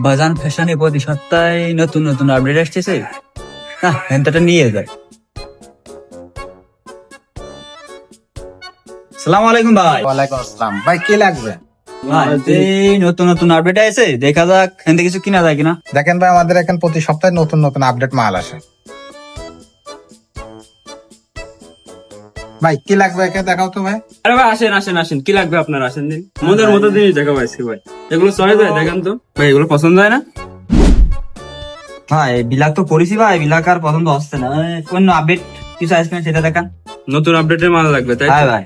বাজান ফ্যাশনে প্রতি সপ্তাহে নতুন নতুন আপডেট আসতেছে, হ্যাঁ নিয়ে যায়। সালাম আলাইকুম ভাই। ওয়ালাইকুম আসসালাম ভাই, কি লাগবে? ভাই এই নতুন নতুন আপডেট আছে, দেখা যাক এখান কিছু কিনা যায় কিনা। দেখেন ভাই, আমাদের এখন প্রতি সপ্তাহে নতুন নতুন আপডেট মাল আসে। ভাই কি লাগবে একে দেখাও তো ভাই। আরে ভাই আসেন আসেন আসেন, কি লাগবে আপনার? আসেন দিন, মনের মতো জিনিস দেখা পাইছি ভাই। এগুলো চলে যায়, দেখেন তো ভাই, এগুলো পছন্দ হয় না? ভাই বিলাক তো পড়েছি ভাই, বিলাক আর পছন্দ হচ্ছে না। কোন আপডেট কিছু আসবে সেটা দেখান। নতুন আপডেটের মাল লাগবে তাই তো? হ্যাঁ ভাই।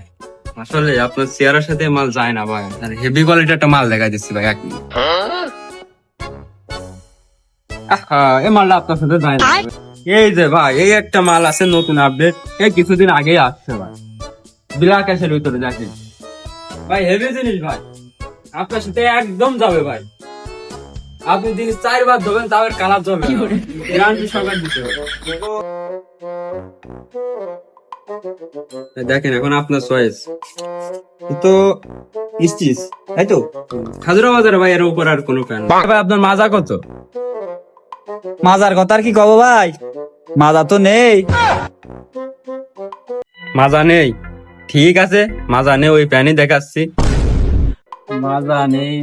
আসলে আপনার চেয়ারের সাথে মাল যায় না ভাই, হেভি কোয়ালিটির একটা মাল দেখা দিচ্ছি ভাই। এক মিনিট। এই মালটা আপনার সাথে যায় না। এই যে ভাই, এই একটা মাল আছে নতুন আপডেট, এই কিছুদিন আগেই আসছে ভাই, ব্ল্যাক অ্যাশের ভিতরে দেখেন ভাই, হেভি জিনিস ভাই, আপনার সাথে একদম যাবে ভাই। আপনি দিন 4 বার ধোবেন তাও কালার যাবে না। গ্যারান্টি সরকার দিতে হবে। দেখেন এখন আপনার চয়েস তো স্টিচ তাই তো। খাজুরা বাজারে ভাই, এর উপর আর কোনো ফ্যান ভাই। আপনার মাজা কত? মাজার কথা আর কি কব ভাই, মাজা তো নেই। মাজা নেই? ঠিক আছে, মাজা নেই, ওই প্যানই দেখাচ্ছি। মাজা নেই